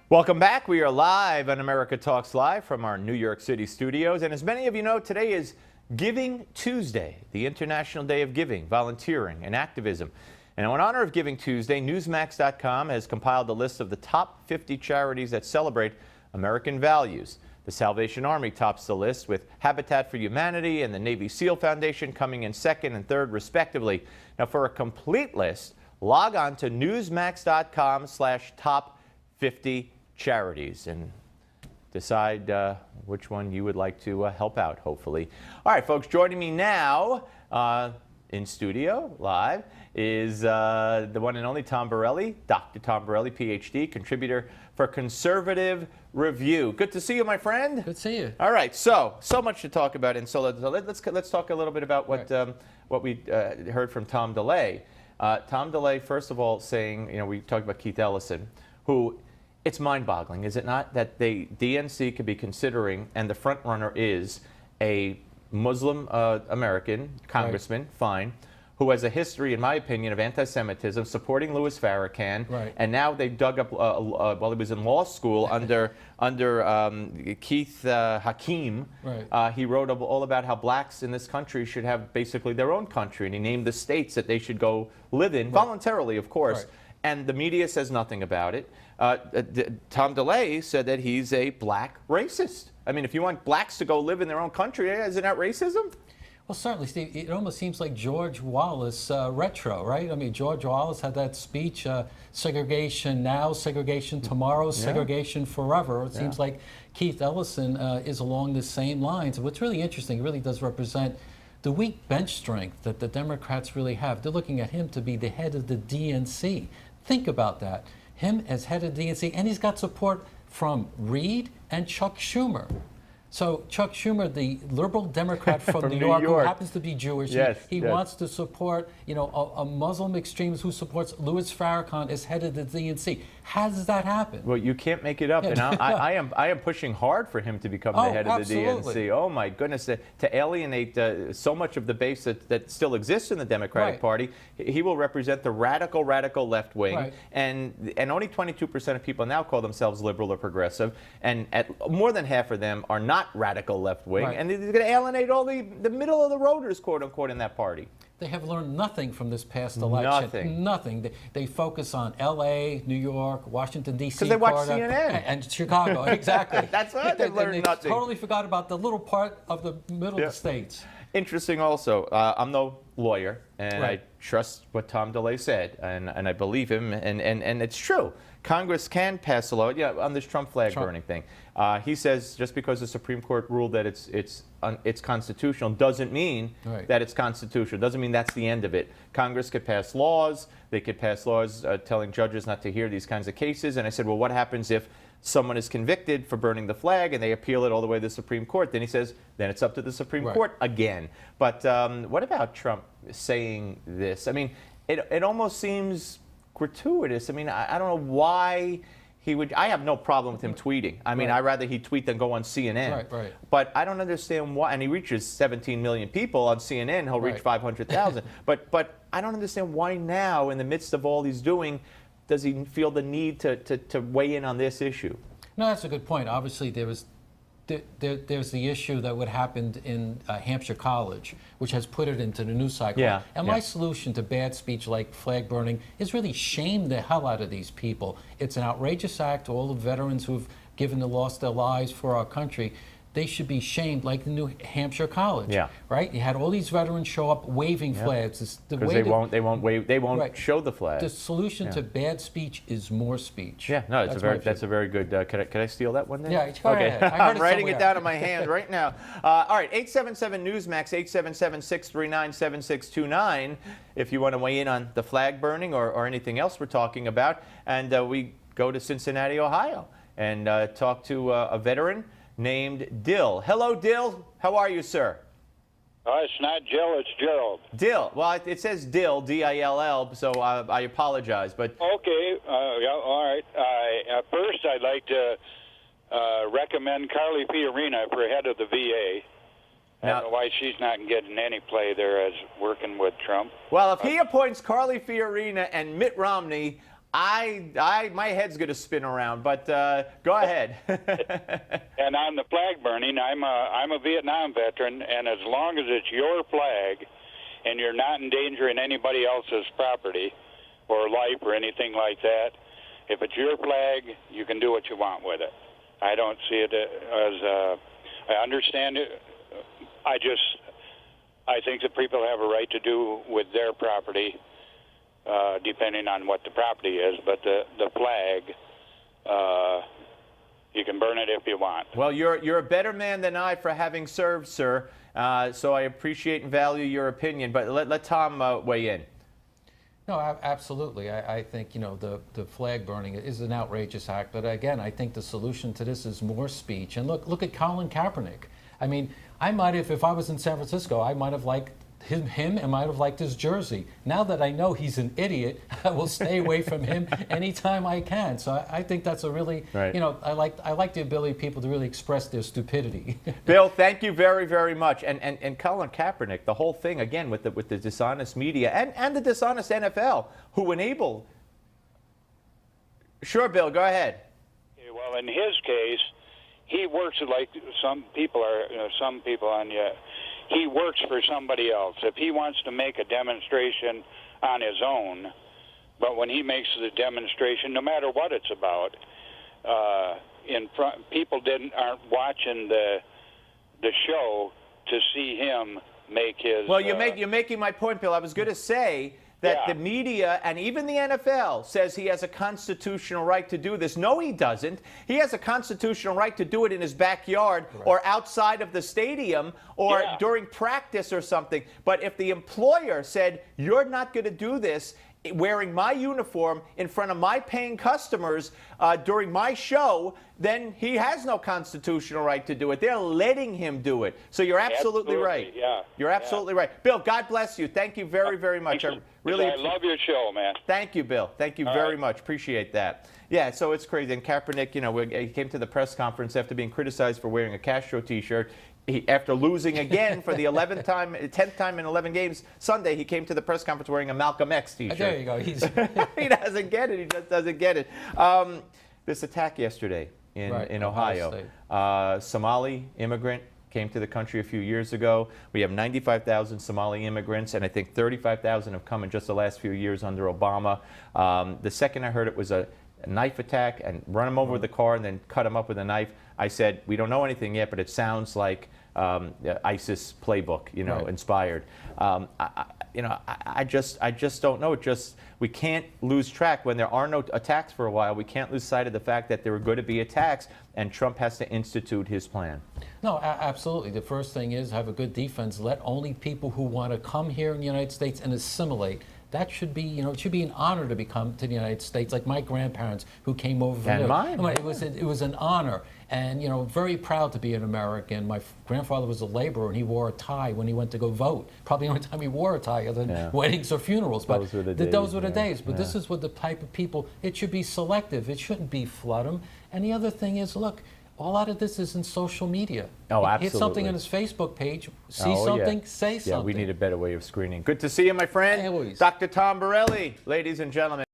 Welcome back. We are live on America Talks Live from our New York City studios. And as many of you know, today is Giving Tuesday, the International Day of Giving, Volunteering, and Activism. And in honor of Giving Tuesday, Newsmax.com has compiled a list of the top 50 charities that celebrate American values. The Salvation Army tops the list, with Habitat for Humanity and the Navy SEAL Foundation coming in second and third, respectively. Now, for a complete list, log on to newsmax.com/top 50 charities and decide which one you would like to help out, hopefully. All right, folks, joining me now in studio, live, is the one and only Tom Borelli, Dr. Tom Borelli, Ph.D., contributor for Conservative Review. Good to see you, my friend. Good to see you. All right, so much to talk about, and so let's talk a little bit about what we heard from Tom DeLay. Tom DeLay, first of all, saying, you know, we talked about Keith Ellison, who, it's mind-boggling, is it not, that the DNC could be considering, and the front runner is a Muslim American congressman, right, fine, who has a history, in my opinion, of anti-Semitism, supporting Louis Farrakhan, right, and now they dug up, while he was in law school, under Keith Hakeem, right, he wrote all about how blacks in this country should have basically their own country, and he named the states that they should go live in, right, voluntarily, of course. Right. And the media says nothing about it. Tom DeLay said that he's a black racist. I mean, if you want blacks to go live in their own country, isn't that racism? Well, certainly, Steve. It almost seems like George Wallace retro, right? I mean, George Wallace had that speech, segregation now, segregation tomorrow, segregation forever. It seems like Keith Ellison is along the same lines. And what's really interesting, it really does represent the weak bench strength that the Democrats really have. They're looking at him to be the head of the DNC. Think about that. Him as head of the DNC, and he's got support from Reid and Chuck Schumer. So Chuck Schumer, the liberal Democrat from New York, who happens to be Jewish, he wants to support, you know, a Muslim extremist who supports Louis Farrakhan as head of the DNC. How does that happen? Well, you can't make it up, and I am pushing hard for him to become the head of the DNC. Oh my goodness, to alienate so much of the base that still exists in the Democratic Party. He will represent the radical left wing, and only 22% of people now call themselves liberal or progressive, and more than half of them are not radical left wing, and he's going to alienate all the middle of the roaders, quote unquote, in that party. They have learned nothing from this past election. Nothing. They focus on L.A., New York, Washington, D.C. Because they watch CNN. And Chicago, exactly. That's right. They learned nothing. Totally forgot about the little part of the middle of the states. Interesting also, I'm no lawyer, and I trust what Tom DeLay said, and I believe him, and it's true. Congress can pass a law, on this Trump flag burning thing. He says just because the Supreme Court ruled that it's constitutional doesn't mean that it's constitutional. Doesn't mean that's the end of it. Congress could pass laws. They could pass laws telling judges not to hear these kinds of cases. And I said, well, what happens if someone is convicted for burning the flag and they appeal it all the way to the Supreme Court? Then he says, then it's up to the Supreme Court again. But what about Trump saying this? I mean, it almost seems gratuitous. I mean, I don't know why he would. I have no problem with him tweeting. I mean, I'd rather he tweet than go on CNN. But I don't understand why. And he reaches 17 million people on CNN. He'll reach 500,000. But I don't understand why now, in the midst of all he's doing, does he feel the need to weigh in on this issue? No, that's a good point. Obviously, there's the issue that what happened in Hampshire College, which has put it into the news cycle. And my solution to bad speech like flag burning is really shame the hell out of these people. It's an outrageous act to all the veterans who've lost their lives for our country. They should be shamed, like the New Hampshire College, right? You had all these veterans show up waving flags. Because they won't show the flag. The solution to bad speech is more speech. Yeah, no, that's a very good. Could I steal that one then? Yeah, go ahead. I'm writing it down in my hand right now. All right, 877 Newsmax, 877-639-7629. If you want to weigh in on the flag burning or anything else we're talking about, and we go to Cincinnati, Ohio, and talk to a veteran named Dill. Hello, Dill. How are you, sir? It's not Jill, it's Gerald. Dill. Well, it says Dill, D-I-L-L, so I apologize. But okay, all right. First, I'd like to recommend Carly Fiorina for head of the VA. I don't know why she's not getting any play there as working with Trump. Well, if he appoints Carly Fiorina and Mitt Romney, my head's going to spin around, but go ahead. And on the flag burning, I'm a Vietnam veteran, and as long as it's your flag and you're not endangering anybody else's property or life or anything like that, if it's your flag, you can do what you want with it. I don't see it as I understand it. I think that people have a right to do with their property, depending on what the property is. But the flag, you can burn it if you want. Well, you're a better man than I for having served, sir. So I appreciate and value your opinion. But let Tom weigh in. No, absolutely. I think, the flag burning is an outrageous act. But again, I think the solution to this is more speech. And look at Colin Kaepernick. I mean, I might have, if I was in San Francisco, I might have liked him and might have liked his jersey. Now that I know he's an idiot, I will stay away from him anytime I can. So I think that's a really, right. I like the ability of people to really express their stupidity. Bill, thank you very, very much. And Colin Kaepernick, the whole thing again with the dishonest media and the dishonest NFL, who enable. Sure, Bill, go ahead. Okay, well, in his case, he works like some people on you. He works for somebody else. If he wants to make a demonstration on his own, but when he makes the demonstration, no matter what it's about, people aren't watching the show to see him make his. Well, you're making my point, Bill. I was going to say that the media and even the NFL says he has a constitutional right to do this. No, he doesn't. He has a constitutional right to do it in his backyard or outside of the stadium or during practice or something. But if the employer said, you're not going to do this wearing my uniform in front of my paying customers during my show, then he has no constitutional right to do it. They're letting him do it. So you're absolutely right. Yeah. You're absolutely right. Bill, God bless you. Thank you very, very much. I love your show, man. Thank you, Bill. Thank you very much. Appreciate that. Yeah, so it's crazy. And Kaepernick, he came to the press conference after being criticized for wearing a Castro T-shirt. After losing again for the 10th time in 11 games Sunday, he came to the press conference wearing a Malcolm X T-shirt. There you go. He doesn't get it. He just doesn't get it. This attack yesterday in Ohio. Somali immigrant came to the country a few years ago. We have 95,000 Somali immigrants, and I think 35,000 have come in just the last few years under Obama. The second I heard it was a knife attack and run him over with the car and then cut him up with a knife. I said, we don't know anything yet, but it sounds like ISIS playbook, inspired. I just don't know. We can't lose track when there are no attacks for a while. We can't lose sight of the fact that there are going to be attacks, and Trump has to institute his plan. No, absolutely. The first thing is have a good defense. Let only people who want to come here in the United States and assimilate. That should be, it should be an honor to come to the United States. Like my grandparents who came over from and mine. It was an honor, and very proud to be an American. My grandfather was a laborer, and he wore a tie when he went to go vote. Probably the only time he wore a tie, other than weddings or funerals. But those were the days. Those were the days. But this is what the type of people. It should be selective. It shouldn't be flood them. And the other thing is, look. All out of this is in social media. Oh, absolutely. Hit something on his Facebook page, see something, say something. Yeah, we need a better way of screening. Good to see you, my friend. Always. Dr. Tom Borelli, ladies and gentlemen.